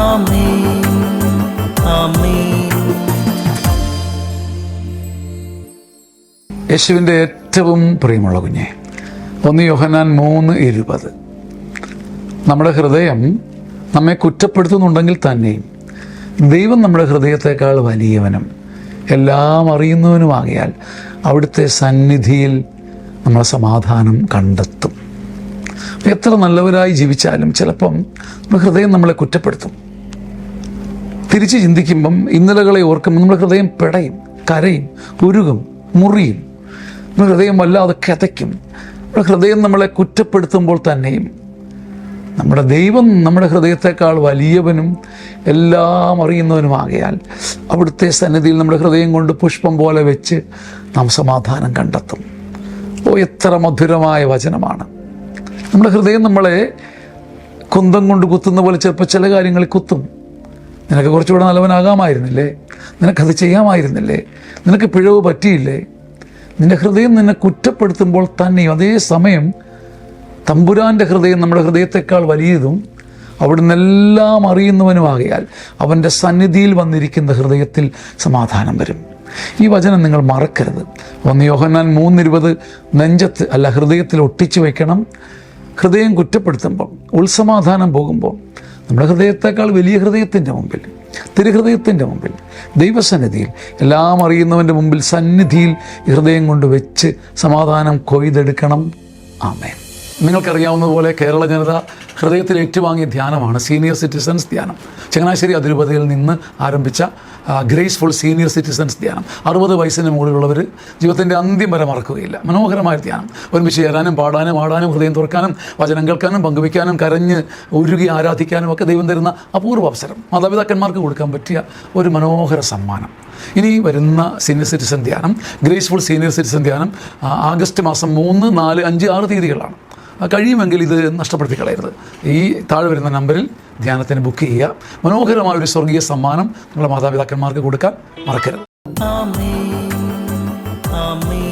ആമേൻ ആമേൻ. യേശുവിൻ്റെ ഏറ്റവും പ്രിയമുള്ള കുഞ്ഞെ, 1 യോഹന്നാൻ 3:20. നമ്മുടെ ഹൃദയം നമ്മെ കുറ്റപ്പെടുത്തുന്നുണ്ടെങ്കിൽ തന്നെയും ദൈവം നമ്മുടെ ഹൃദയത്തെക്കാൾ വലിയവനും എല്ലാം അറിയുന്നവനുമാകിയാൽ അവിടുത്തെ സന്നിധിയിൽ നമ്മൾ സമാധാനം കണ്ടെത്തും. എത്ര നല്ലവരായി ജീവിച്ചാലും ചിലപ്പം നമ്മുടെ ഹൃദയം നമ്മളെ കുറ്റപ്പെടുത്തും. തിരിച്ച് ചിന്തിക്കുമ്പം ഇന്നലകളെ ഓർക്കുമ്പോൾ നമ്മുടെ ഹൃദയം പിടയും, കരയും, ഉരുകും, മുറിയും. നമ്മുടെ ഹൃദയം വല്ലാതെ കിതയ്ക്കും. നമ്മുടെ ഹൃദയം നമ്മളെ കുറ്റപ്പെടുത്തുമ്പോൾ തന്നെയും നമ്മുടെ ദൈവം നമ്മുടെ ഹൃദയത്തെക്കാൾ വലിയവനും എല്ലാം അറിയുന്നവനുമാകയാൽ അവിടുത്തെ സന്നിധിയിൽ നമ്മുടെ ഹൃദയം കൊണ്ട് പുഷ്പം പോലെ വെച്ച് നാം സമാധാനം കണ്ടെത്തും. എത്ര മധുരമായ വചനമാണ്! നമ്മുടെ ഹൃദയം നമ്മളെ കുന്തം കൊണ്ട് കുത്തുന്ന പോലെ ചിലപ്പോൾ ചില കാര്യങ്ങളിൽ കുത്തും. നിനക്ക് കുറച്ചുകൂടെ നല്ലവനാകാമായിരുന്നില്ലേ? നിനക്കത് ചെയ്യാമായിരുന്നില്ലേ? നിനക്ക് പിഴവ് പറ്റിയില്ലേ? നിൻ്റെ ഹൃദയം നിന്നെ കുറ്റപ്പെടുത്തുമ്പോൾ തന്നെയും അതേ സമയം തമ്പുരാൻ്റെ ഹൃദയം നമ്മുടെ ഹൃദയത്തെക്കാൾ വലിയതും അവിടുന്ന് എല്ലാം അറിയുന്നവനുമാകയാൽ അവൻ്റെ സന്നിധിയിൽ വന്നിരിക്കുന്ന ഹൃദയത്തിൽ സമാധാനം വരും. ഈ വചനം നിങ്ങൾ മറക്കരുത്. 1 യോഹന്നാൻ 3:20 നെഞ്ചത്ത് അല്ല ഹൃദയത്തിൽ ഒട്ടിച്ചു വയ്ക്കണം. ഹൃദയം കുറ്റപ്പെടുത്തുമ്പോൾ, ഉത്സമാധാനം പോകുമ്പോൾ നമ്മുടെ ഹൃദയത്തെക്കാൾ വലിയ ഹൃദയത്തിൻ്റെ മുമ്പിൽ, തിരുഹൃദയത്തിൻ്റെ മുമ്പിൽ, ദൈവസന്നിധിയിൽ, എല്ലാം അറിയുന്നവൻ്റെ മുമ്പിൽ സന്നിധിയിൽ ഹൃദയം കൊണ്ട് വെച്ച് സമാധാനം കൊയ്തെടുക്കണം. ആമേൻ. നിങ്ങൾക്കറിയാവുന്നതുപോലെ കേരള ജനത ഹൃദയത്തിൽ ഏറ്റുവാങ്ങിയ ധ്യാനമാണ് സീനിയർ സിറ്റിസൺസ് ധ്യാനം. ചങ്ങനാശ്ശേരി അതിരൂപതയിൽ നിന്ന് ആരംഭിച്ച ഗ്രേസ്ഫുൾ സീനിയർ സിറ്റിസൺസ് ധ്യാനം. 60 വയസ്സിന് മുകളിലുള്ളവർ ജീവിതത്തിൻ്റെ അന്ത്യം വരെ മറക്കുകയില്ല. മനോഹരമായ ധ്യാനം. ഒരുമിച്ച് ചേരാനും പാടാനും ആടാനും ഹൃദയം തുറക്കാനും വചനം കേൾക്കാനും പങ്കുവയ്ക്കാനും കരഞ്ഞ് ഉരുകി ആരാധിക്കാനും ഒക്കെ ദൈവം തരുന്ന അപൂർവ അവസരം. മാതാപിതാക്കന്മാർക്ക് കൊടുക്കാൻ പറ്റിയ ഒരു മനോഹര സമ്മാനം. ഇനി വരുന്ന സീനിയർ സിറ്റിസൺ ധ്യാനം, ഗ്രേസ്ഫുൾ സീനിയർ സിറ്റിസൺ ധ്യാനം ആഗസ്റ്റ് മാസം 3, 4, 5, 6 തീയതികളാണ്. കഴിയുമെങ്കിൽ ഇത് നഷ്ടപ്പെടുത്തി കളയരുത്. ഈ താഴെ വരുന്ന നമ്പറിൽ ധ്യാനത്തിന് ബുക്ക് ചെയ്യുക. മനോഹരമായ ഒരു സ്വർഗീയ സമ്മാനം നിങ്ങളുടെ മാതാപിതാക്കന്മാർക്ക് കൊടുക്കാൻ മറക്കരുത്. ആമേൻ ആമേൻ.